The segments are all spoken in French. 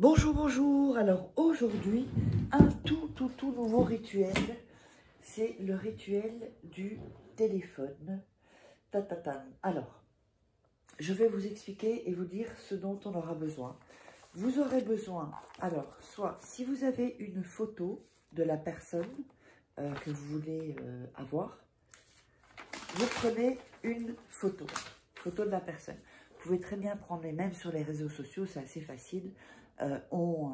Bonjour, bonjour. Alors aujourd'hui, un tout nouveau rituel. C'est le rituel du téléphone. Tatatan. Alors, je vais vous expliquer et vous dire ce dont on aura besoin. Vous aurez besoin, alors, soit si vous avez une photo de la personne que vous voulez avoir, vous prenez une photo de la personne. Vous pouvez très bien prendre les mêmes sur les réseaux sociaux, c'est assez facile. On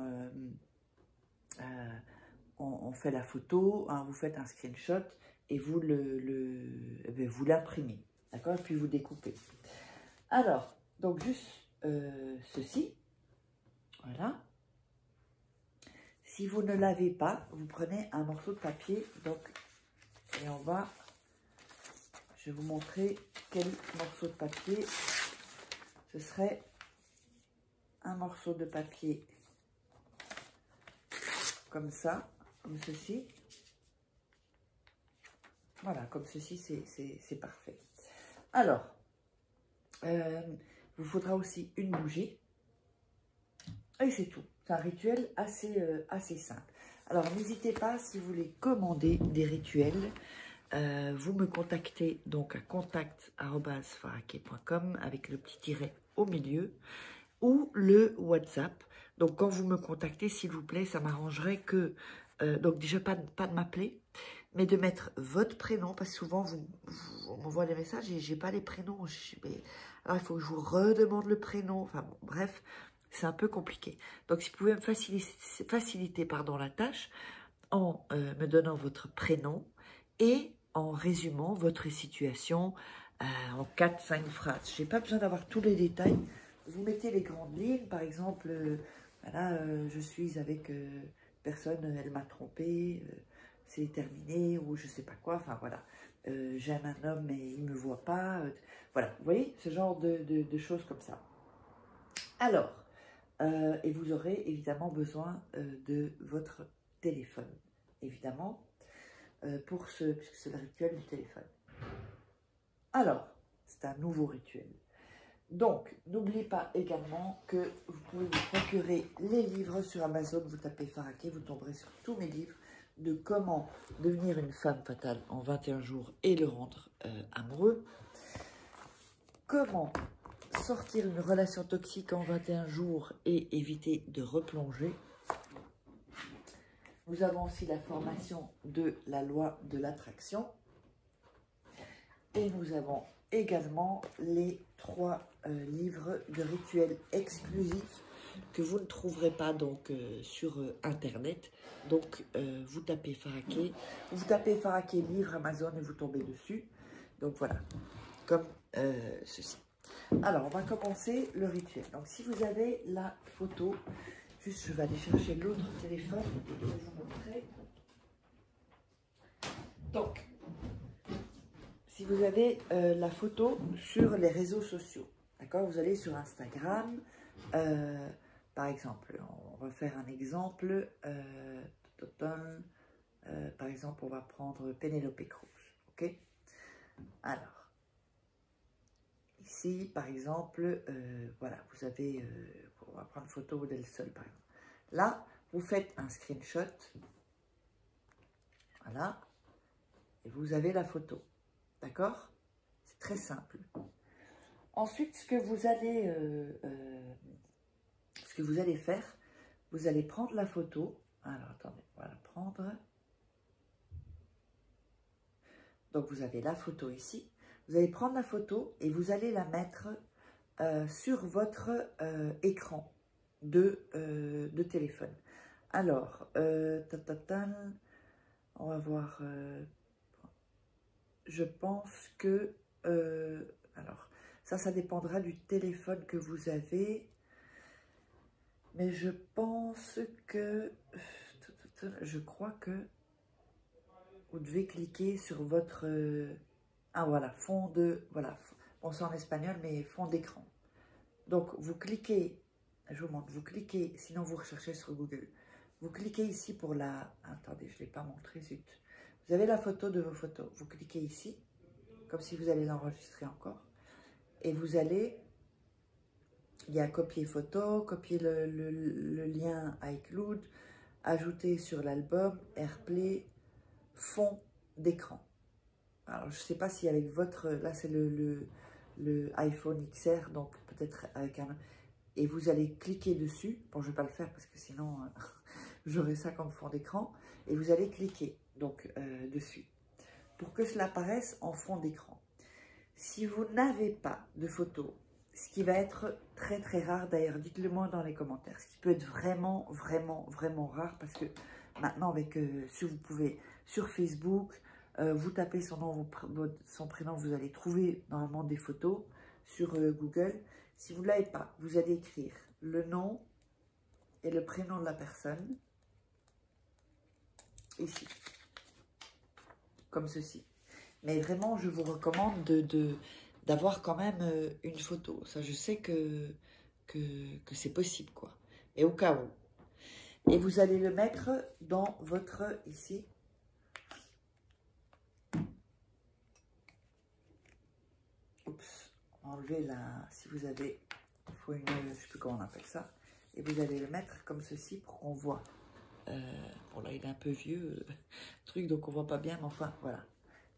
fait la photo, hein, vous faites un screenshot et vous vous l'imprimez, d'accord? Et puis vous découpez. Alors, donc juste ceci, voilà. Si vous ne l'avez pas, vous prenez un morceau de papier, donc, et je vais vous montrer quel morceau de papier. Ce serait un morceau de papier comme ça, comme ceci. Voilà, comme ceci, c'est parfait. Alors, vous faudra aussi une bougie. Et c'est tout. C'est un rituel assez simple. Alors, n'hésitez pas, si vous voulez commander des rituels, vous me contactez donc à contact@faraké.com avec le petit tiret au milieu ou le WhatsApp. Donc, quand vous me contactez, s'il vous plaît, ça m'arrangerait que, donc déjà, pas de m'appeler, mais de mettre votre prénom, parce que souvent, on m'envoie des messages et j'ai pas les prénoms. Alors, il faut que je vous redemande le prénom. Enfin, bon, bref, c'est un peu compliqué. Donc, si vous pouvez me faciliter la tâche en me donnant votre prénom et en résumant votre situation en 4-5 phrases. Je n'ai pas besoin d'avoir tous les détails. Vous mettez les grandes lignes, par exemple, voilà, je suis avec personne, elle m'a trompé, c'est terminé, ou je sais pas quoi, enfin voilà. J'aime un homme mais il ne me voit pas. Voilà, vous voyez, ce genre de choses comme ça. Alors, et vous aurez évidemment besoin de votre téléphone, évidemment, puisque c'est le rituel du téléphone. Alors, c'est un nouveau rituel. Donc, n'oubliez pas également que vous pouvez vous procurer les livres sur Amazon. Vous tapez Faraké, vous tomberez sur tous mes livres de comment devenir une femme fatale en 21 jours et le rendre amoureux. Comment sortir une relation toxique en 21 jours et éviter de replonger. Nous avons aussi la formation de la loi de l'attraction. Et nous avons également les 3 livres de rituels exclusifs que vous ne trouverez pas donc sur Internet. Donc, vous tapez Faraké livre Amazon et vous tombez dessus. Donc, voilà, comme ceci. Alors, on va commencer le rituel. Donc, si vous avez la photo, juste je vais aller chercher l'autre téléphone et je vais vous montrer. Donc, si vous avez la photo sur les réseaux sociaux, d'accord, vous allez sur Instagram, par exemple, on va faire un exemple, par exemple, on va prendre Penélope Cruz, ok? Alors, ici, par exemple, voilà, vous avez, on va prendre photo modèle seul, par exemple. Là, vous faites un screenshot, voilà, et vous avez la photo. D'accord? C'est très simple. Ensuite, ce que vous allez faire, vous allez prendre la photo. Alors, attendez, voilà, prendre. Donc, vous avez la photo ici. Vous allez prendre la photo et vous allez la mettre sur votre écran de téléphone. Alors, on va voir... je pense que, alors, ça dépendra du téléphone que vous avez, mais je pense que, je crois que vous devez cliquer sur votre, ah voilà, fond de, voilà, bon c'est en espagnol, mais fond d'écran. Donc, vous cliquez, je vous montre, vous cliquez, sinon vous recherchez sur Google, vous cliquez ici pour la, attendez, je ne l'ai pas montré, zut. Vous avez la photo de vos photos. Vous cliquez ici, comme si vous allez l'enregistrer encore. Et vous allez, il y a copier photo, copier le lien lien iCloud, ajouter sur l'album, AirPlay, fond d'écran. Alors, je ne sais pas si avec votre... Là, c'est le iPhone XR, donc peut-être avec un... Et vous allez cliquer dessus. Bon, je ne vais pas le faire parce que sinon, j'aurai ça comme fond d'écran. Et vous allez cliquer donc dessus pour que cela apparaisse en fond d'écran. Si vous n'avez pas de photo, ce qui va être très très rare, d'ailleurs, dites-le moi dans les commentaires, ce qui peut être vraiment, vraiment, vraiment rare, parce que maintenant, avec, si vous pouvez, sur Facebook, vous tapez son nom, son prénom, vous allez trouver normalement des photos sur Google. Si vous ne l'avez pas, vous allez écrire le nom et le prénom de la personne, ici, comme ceci. Mais vraiment, je vous recommande d'avoir quand même une photo. Ça, je sais que c'est possible, quoi. Et au cas où. Et vous allez le mettre dans votre, ici. Oups, enlever la... Si vous avez... Il faut une... Je ne sais plus comment on appelle ça. Et vous allez le mettre comme ceci pour qu'on voit. Bon, là, il est un peu vieux, truc, donc on voit pas bien, mais enfin, voilà.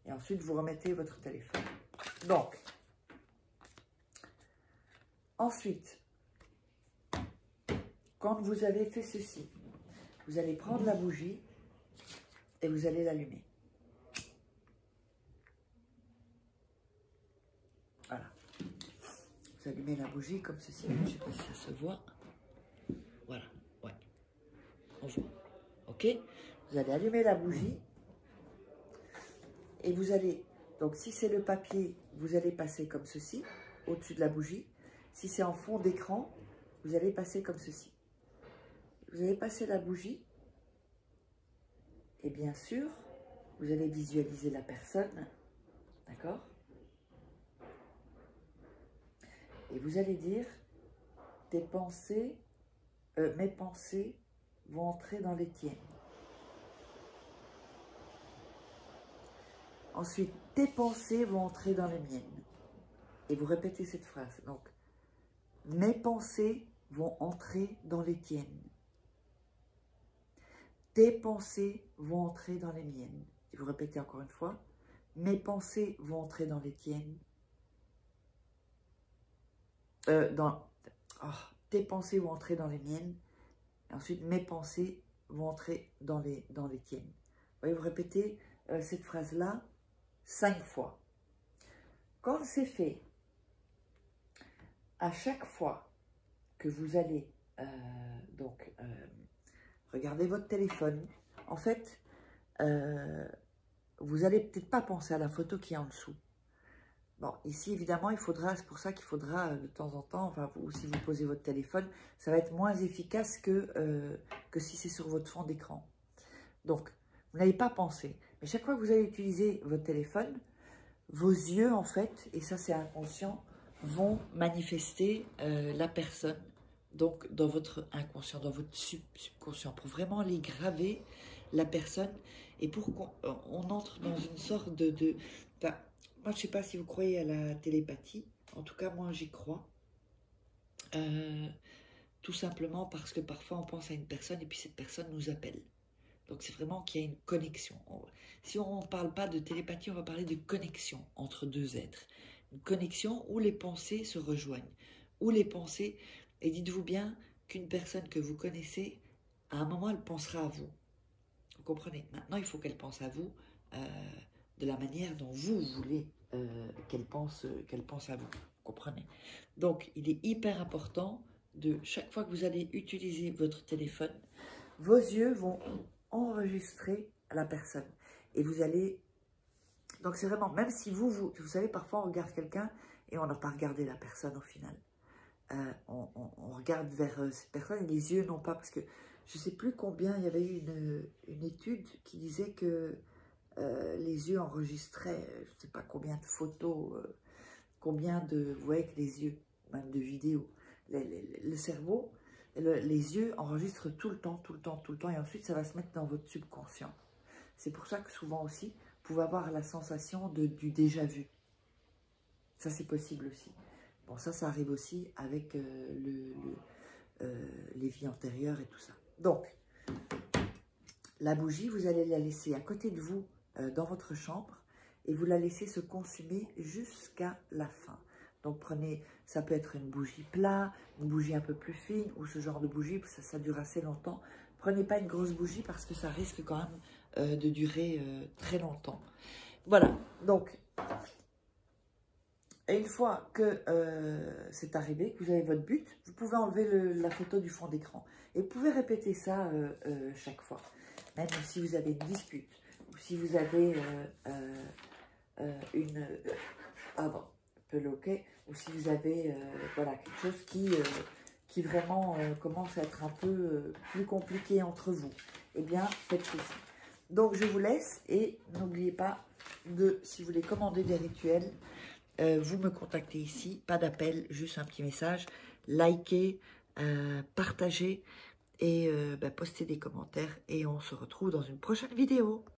Et ensuite, vous remettez votre téléphone. Donc, ensuite, quand vous avez fait ceci, vous allez prendre la bougie et vous allez l'allumer. Voilà. Vous allumez la bougie comme ceci. Je ne sais pas si ça se voit. Voilà, ouais. On voit. Ok? Vous allez allumer la bougie. Et vous allez, donc si c'est le papier, vous allez passer comme ceci, au-dessus de la bougie. Si c'est en fond d'écran, vous allez passer comme ceci. Vous allez passer la bougie. Et bien sûr, vous allez visualiser la personne. D'accord? Et vous allez dire, tes pensées, mes pensées vont entrer dans les tiennes. Ensuite, tes pensées vont entrer dans les miennes. Et vous répétez cette phrase. Donc, mes pensées vont entrer dans les tiennes. Tes pensées vont entrer dans les miennes. Et vous répétez encore une fois. Mes pensées vont entrer dans les tiennes. Tes pensées vont entrer dans les miennes. Et ensuite, mes pensées vont entrer dans les tiennes. Vous voyez, vous répétez cette phrase-là 5 fois. Quand c'est fait, à chaque fois que vous allez regarder votre téléphone, en fait, vous n'allez peut-être pas penser à la photo qui est en dessous. Bon, ici, évidemment, c'est pour ça qu'il faudra de temps en temps, enfin, ou si vous posez votre téléphone, ça va être moins efficace que si c'est sur votre fond d'écran. Donc, vous n'allez pas penser. Mais chaque fois que vous allez utiliser votre téléphone, vos yeux, en fait, et ça c'est inconscient, vont manifester la personne, donc dans votre inconscient, dans votre subconscient, pour vraiment les graver, la personne, et pour qu'on entre dans une sorte de enfin, moi je ne sais pas si vous croyez à la télépathie, en tout cas moi j'y crois, tout simplement parce que parfois on pense à une personne et puis cette personne nous appelle. Donc c'est vraiment qu'il y a une connexion. Si on ne parle pas de télépathie, on va parler de connexion entre deux êtres. Une connexion où les pensées se rejoignent, où les pensées... Et dites-vous bien qu'une personne que vous connaissez, à un moment, elle pensera à vous. Vous comprenez? Maintenant, il faut qu'elle pense à vous de la manière dont vous voulez qu'elle pense à vous. Vous comprenez? Donc, il est hyper important de, chaque fois que vous allez utiliser votre téléphone, vos yeux vont enregistrer la personne. Et vous allez... Donc, c'est vraiment... Même si vous savez, parfois, on regarde quelqu'un et on n'a pas regardé la personne au final. On regarde vers cette personne et les yeux n'ont pas... Parce que je ne sais plus combien... Il y avait eu une étude qui disait que les yeux enregistraient, je ne sais pas combien de photos, combien de... Vous voyez que les yeux, même de vidéos, le cerveau... Les yeux enregistrent tout le temps, et ensuite ça va se mettre dans votre subconscient. C'est pour ça que souvent aussi, vous pouvez avoir la sensation du déjà-vu. Ça, c'est possible aussi. Bon, ça arrive aussi avec les vies antérieures et tout ça. Donc, la bougie, vous allez la laisser à côté de vous dans votre chambre et vous la laissez se consumer jusqu'à la fin. Donc, prenez, ça peut être une bougie plat, une bougie un peu plus fine ou ce genre de bougie, ça dure assez longtemps. Prenez pas une grosse bougie parce que ça risque quand même de durer très longtemps. Voilà, donc, une fois que c'est arrivé, que vous avez votre but, vous pouvez enlever la photo du fond d'écran. Et vous pouvez répéter ça chaque fois. Même si vous avez une dispute, ou si vous avez une... peloquet, ou si vous avez voilà, quelque chose qui vraiment commence à être un peu plus compliqué entre vous. Eh bien, faites ceci. Donc, je vous laisse et n'oubliez pas de, si vous voulez commander des rituels, vous me contactez ici, pas d'appel, juste un petit message, likez, partagez et postez des commentaires et on se retrouve dans une prochaine vidéo.